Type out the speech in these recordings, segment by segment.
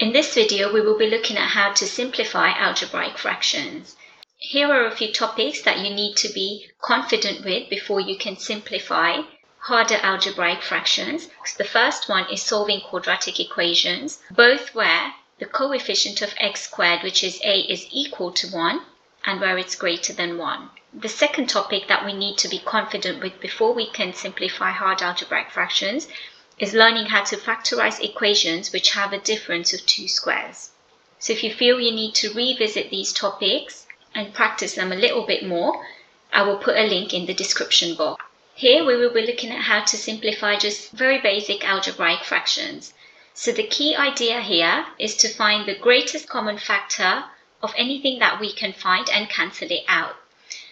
In this video, we will be looking at how to simplify algebraic fractions. Here are a few topics that you need to be confident with before you can simplify harder algebraic fractions. The first one is solving quadratic equations, both where the coefficient of x squared, which is a, is equal to 1 and where it's greater than 1. The second topic that we need to be confident with before we can simplify hard algebraic fractions is learning how to factorize equations which have a difference of 2 squares. So if you feel you need to revisit these topics and practice them a little bit more, I will put a link in the description box. Here we will be looking at how to simplify just very basic algebraic fractions. So the key idea here is to find the greatest common factor of anything that we can find and cancel it out.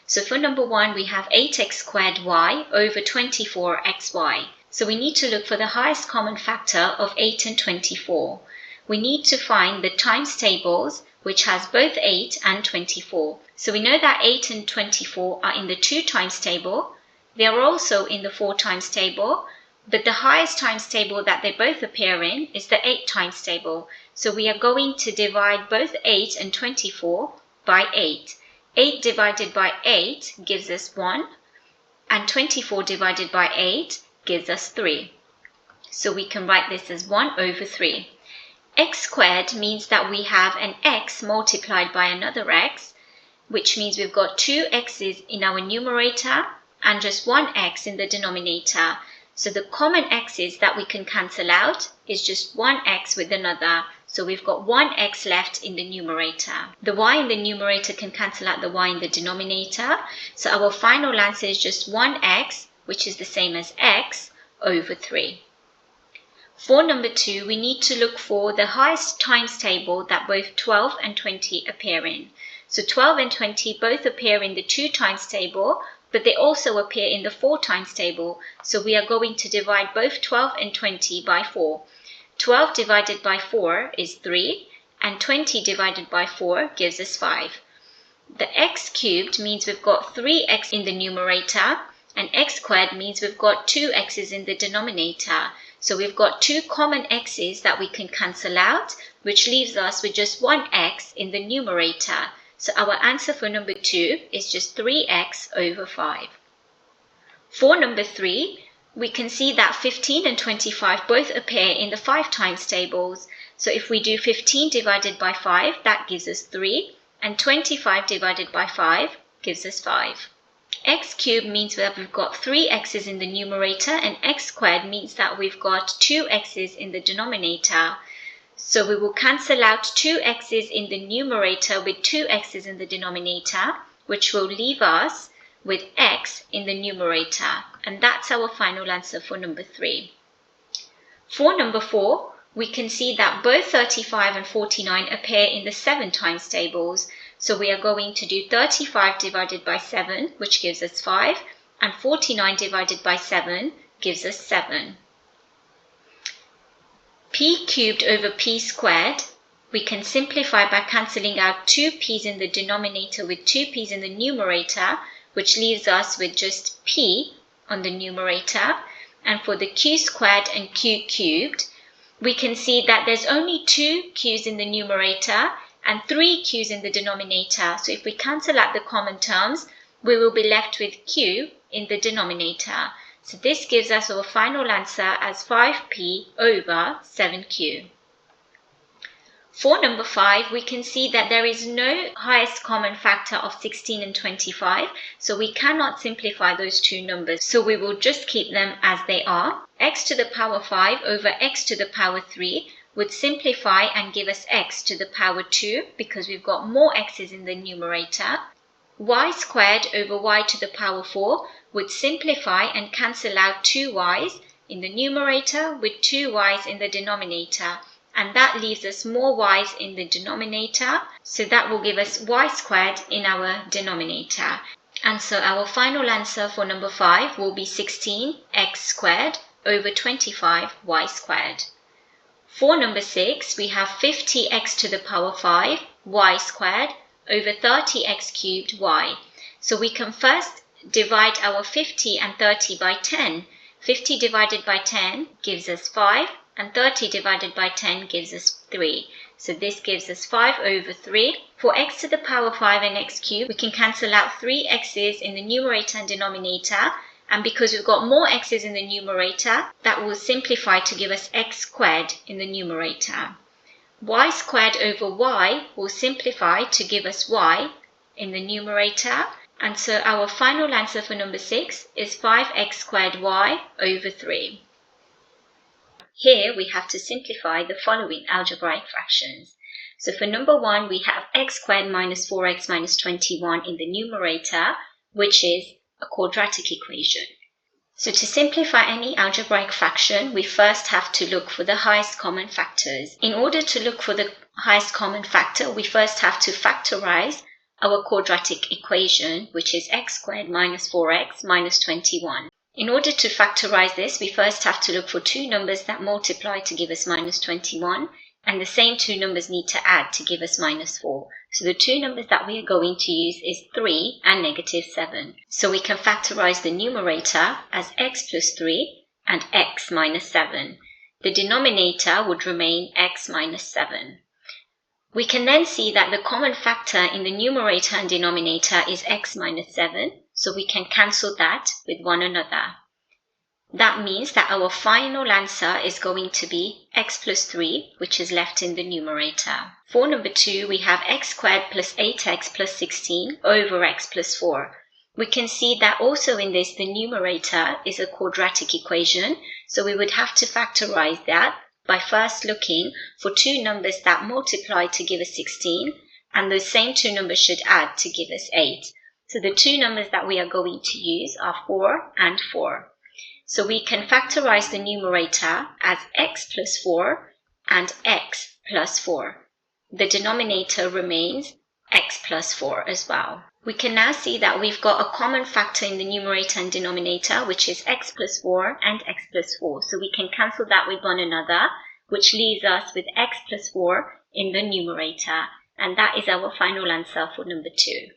So for number 1, we have 8x squared y over 24xy. So we need to look for the highest common factor of 8 and 24. We need to find the times tables which has both 8 and 24. So we know that 8 and 24 are in the 2 times table. They are also in the 4 times table, but the highest times table that they both appear in is the 8 times table. So we are going to divide both 8 and 24 by 8. 8 divided by 8 gives us 1, and 24 divided by 8 gives us 3. So we can write this as 1 over 3. X squared means that we have an x multiplied by another x, which means we've got 2 x's in our numerator and just 1 x in the denominator. So the common x's that we can cancel out is just 1 x with another. So we've got 1 x left in the numerator. The y in the numerator can cancel out the y in the denominator. So our final answer is just 1x, which is the same as x over 3. For number 2, we need to look for the highest times table that both 12 and 20 appear in. So 12 and 20 both appear in the 2 times table, but they also appear in the 4 times table. So we are going to divide both 12 and 20 by 4. 12 divided by 4 is 3, and 20 divided by 4 gives us 5. The x cubed means we've got 3x in the numerator, and x squared means we've got 2 x's in the denominator. So we've got 2 common x's that we can cancel out, which leaves us with just 1 x in the numerator. So our answer for number 2 is just 3x over 5. For number 3, we can see that 15 and 25 both appear in the 5 times tables. So if we do 15 divided by 5, that gives us 3, and 25 divided by 5 gives us 5. X cubed means that we've got 3 x's in the numerator, and x squared means that we've got 2 x's in the denominator. So we will cancel out 2 x's in the numerator with 2 x's in the denominator, which will leave us with x in the numerator. And that's our final answer for number 3. For number 4, we can see that both 35 and 49 appear in the 7 times tables. So we are going to do 35 divided by 7, which gives us 5, and 49 divided by 7 gives us 7. P cubed over p squared, we can simplify by cancelling out 2 p's in the denominator with 2 p's in the numerator, which leaves us with just p on the numerator. And for the q squared and q cubed, we can see that there's only 2 q's in the numerator and 3 q's in the denominator. So if we cancel out the common terms, we will be left with q in the denominator. So this gives us our final answer as 5p over 7q. For number 5, we can see that there is no highest common factor of 16 and 25, so we cannot simplify those two numbers. So we will just keep them as they are. X to the power 5 over x to the power 3 would simplify and give us x to the power 2 because we've got more x's in the numerator. Y squared over y to the power 4 would simplify and cancel out 2 y's in the numerator with 2 y's in the denominator. And that leaves us more y's in the denominator. So that will give us y squared in our denominator. And so our final answer for number 5 will be 16x squared over 25y squared. For number 6, we have 50x to the power 5 y squared over 30x cubed y. So we can first divide our 50 and 30 by 10. 50 divided by 10 gives us 5, and 30 divided by 10 gives us 3. So this gives us 5 over 3. For x to the power 5 and x cubed, we can cancel out 3 x's in the numerator and denominator, and because we've got more x's in the numerator, that will simplify to give us x squared in the numerator. Y squared over y will simplify to give us y in the numerator, and so our final answer for number 6 is 5x squared y over 3. Here we have to simplify the following algebraic fractions. So for number 1, we have x squared minus 4x minus 21 in the numerator, which is a quadratic equation. So to simplify any algebraic fraction, we first have to look for the highest common factors. In order to look for the highest common factor, we first have to factorize our quadratic equation, which is x squared minus 4x minus 21. In order to factorize this, we first have to look for two numbers that multiply to give us minus 21, and the same two numbers need to add to give us minus 4. So the two numbers that we are going to use is 3 and negative 7. So we can factorize the numerator as x plus 3 and x minus 7. The denominator would remain x minus 7. We can then see that the common factor in the numerator and denominator is x minus 7, so we can cancel that with one another. That means that our final answer is going to be x plus 3, which is left in the numerator. For number 2, we have x squared plus 8x plus 16 over x plus 4. We can see that also in this, the numerator is a quadratic equation, so we would have to factorize that by first looking for two numbers that multiply to give us 16, and those same two numbers should add to give us 8. So the two numbers that we are going to use are 4 and 4. So we can factorize the numerator as x plus 4 and x plus 4. The denominator remains x plus 4 as well. We can now see that we've got a common factor in the numerator and denominator, which is x plus 4 and x plus 4. So we can cancel that with one another, which leaves us with x plus 4 in the numerator. And that is our final answer for number 2.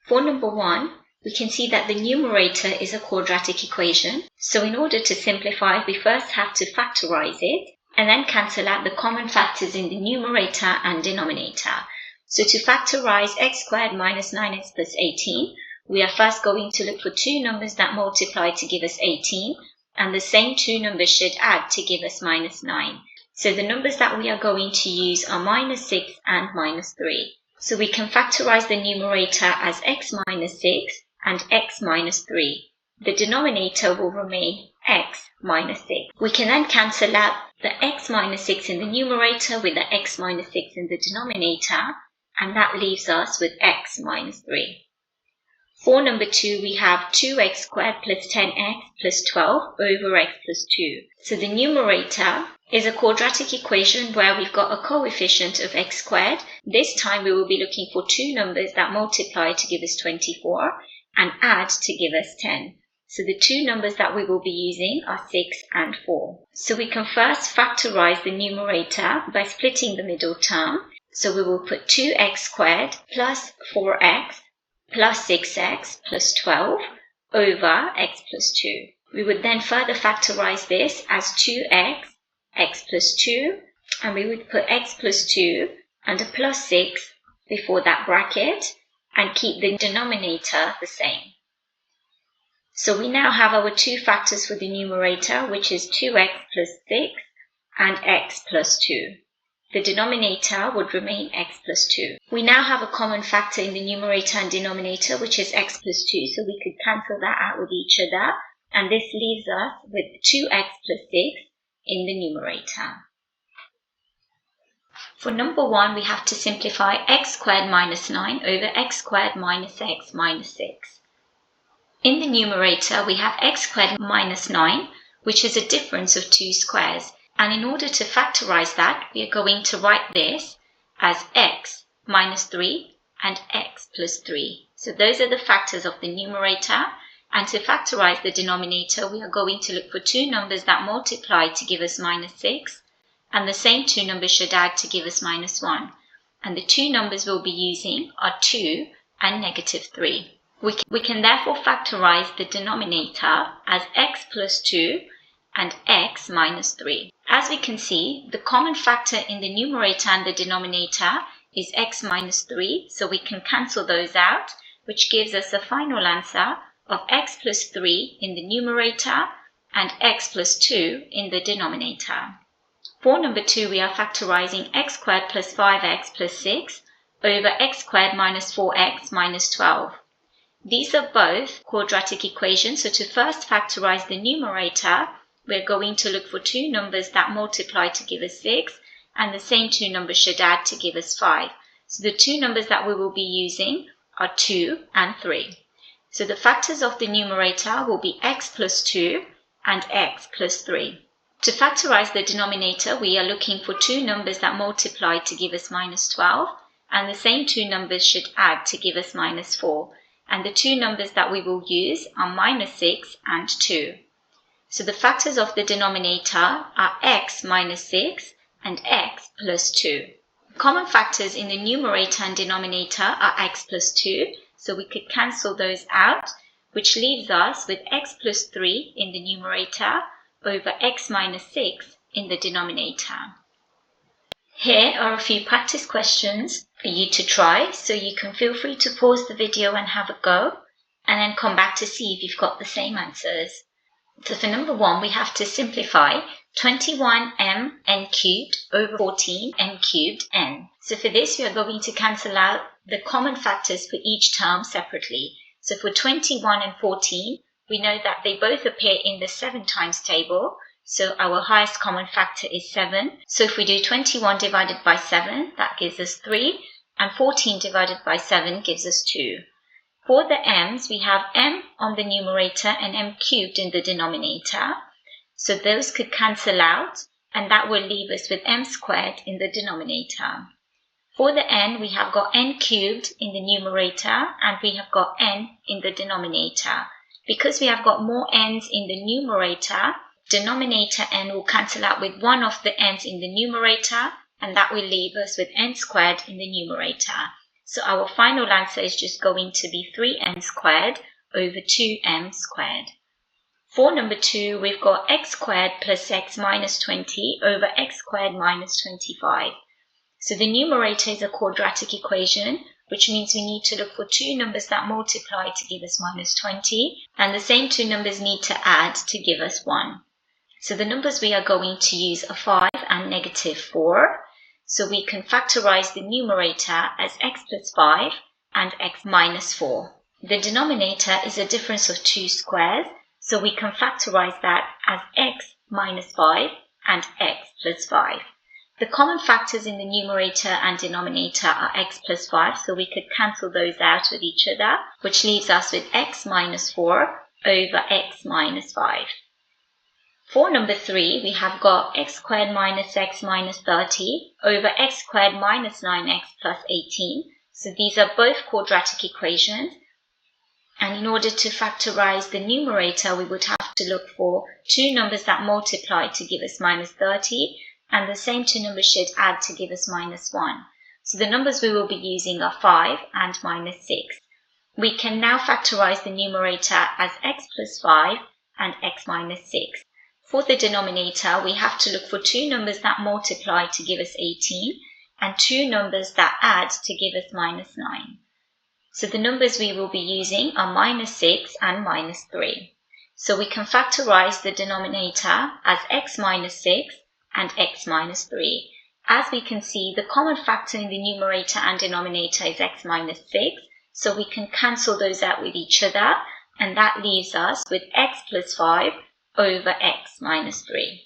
For number 1, we can see that the numerator is a quadratic equation. So in order to simplify, we first have to factorize it and then cancel out the common factors in the numerator and denominator. So to factorize x squared minus 9x plus 18, we are first going to look for two numbers that multiply to give us 18, and the same two numbers should add to give us minus 9. So the numbers that we are going to use are minus 6 and minus 3. So we can factorize the numerator as x minus 6 and x minus 3. The denominator will remain x minus 6. We can then cancel out the x minus 6 in the numerator with the x minus 6 in the denominator, and that leaves us with x minus 3. For number 2, we have 2x squared plus 10x plus 12 over x plus 2. So the numerator is a quadratic equation where we've got a coefficient of x squared. This time we will be looking for two numbers that multiply to give us 24 and add to give us 10. So the two numbers that we will be using are 6 and 4. So we can first factorize the numerator by splitting the middle term. So we will put 2x squared plus 4x plus 6x plus 12 over x plus 2. We would then further factorize this as 2x, x plus 2, and we would put x plus 2 and a plus 6 before that bracket and keep the denominator the same. So we now have our two factors for the numerator, which is 2x plus 6 and x plus 2. The denominator would remain x plus 2. We now have a common factor in the numerator and denominator, which is x plus 2. So we could cancel that out with each other, and this leaves us with 2x plus 6 in the numerator. For number 1, we have to simplify x squared minus 9 over x squared minus x minus 6. In the numerator, we have x squared minus 9, which is a difference of two squares. And in order to factorize that, we are going to write this as x minus 3 and x plus 3. So those are the factors of the numerator. And to factorize the denominator, we are going to look for two numbers that multiply to give us minus 6. And the same two numbers should add to give us minus 1. And the two numbers we'll be using are 2 and negative 3. We can therefore factorize the denominator as x plus 2 and x minus 3. As we can see, the common factor in the numerator and the denominator is x minus 3, so we can cancel those out, which gives us a final answer of x plus 3 in the numerator and x plus 2 in the denominator. For number 2, we are factorising x squared plus 5x plus 6 over x squared minus 4x minus 12. These are both quadratic equations, so to first factorise the numerator, we're going to look for two numbers that multiply to give us 6, and the same two numbers should add to give us 5. So the two numbers that we will be using are 2 and 3. So the factors of the numerator will be x plus 2 and x plus 3. To factorise the denominator, we are looking for two numbers that multiply to give us minus 12, and the same two numbers should add to give us minus 4. And the two numbers that we will use are minus 6 and 2. So the factors of the denominator are x minus 6 and x plus 2. Common factors in the numerator and denominator are x plus 2, so we could cancel those out, which leaves us with x plus 3 in the numerator over x minus 6 in the denominator. Here are a few practice questions for you to try, so you can feel free to pause the video and have a go, and then come back to see if you've got the same answers. So for number 1, we have to simplify 21m n cubed over 14m cubed n. So for this, we are going to cancel out the common factors for each term separately. So for 21 and 14, we know that they both appear in the 7 times table. So our highest common factor is 7. So if we do 21 divided by 7, that gives us 3. And 14 divided by 7 gives us 2. For the m's, we have m on the numerator and m cubed in the denominator. So those could cancel out, and that will leave us with m squared in the denominator. For the n, we have got n cubed in the numerator, and we have got n in the denominator. Because we have got more n's in the numerator, denominator n will cancel out with one of the n's in the numerator, and that will leave us with n squared in the numerator. So our final answer is just going to be 3n squared over 2m squared. For number 2, we've got x squared plus x minus 20 over x squared minus 25. So the numerator is a quadratic equation, which means we need to look for two numbers that multiply to give us minus 20, and the same two numbers need to add to give us 1. So the numbers we are going to use are 5 and negative 4. So we can factorise the numerator as x plus 5 and x minus 4. The denominator is a difference of two squares, so we can factorise that as x minus 5 and x plus 5. The common factors in the numerator and denominator are x plus 5, so we could cancel those out with each other, which leaves us with x minus 4 over x minus 5. For number 3, we have got x squared minus x minus 30 over x squared minus 9x plus 18. So these are both quadratic equations. And in order to factorize the numerator, we would have to look for two numbers that multiply to give us minus 30, and the same two numbers should add to give us minus 1. So the numbers we will be using are 5 and minus 6. We can now factorize the numerator as x plus 5 and x minus 6. For the denominator, we have to look for two numbers that multiply to give us 18 and two numbers that add to give us minus 9. So the numbers we will be using are minus 6 and minus 3. So we can factorize the denominator as x minus 6 and x minus 3. As we can see, the common factor in the numerator and denominator is x minus 6, so we can cancel those out with each other, and that leaves us with x plus 5 over x minus 3.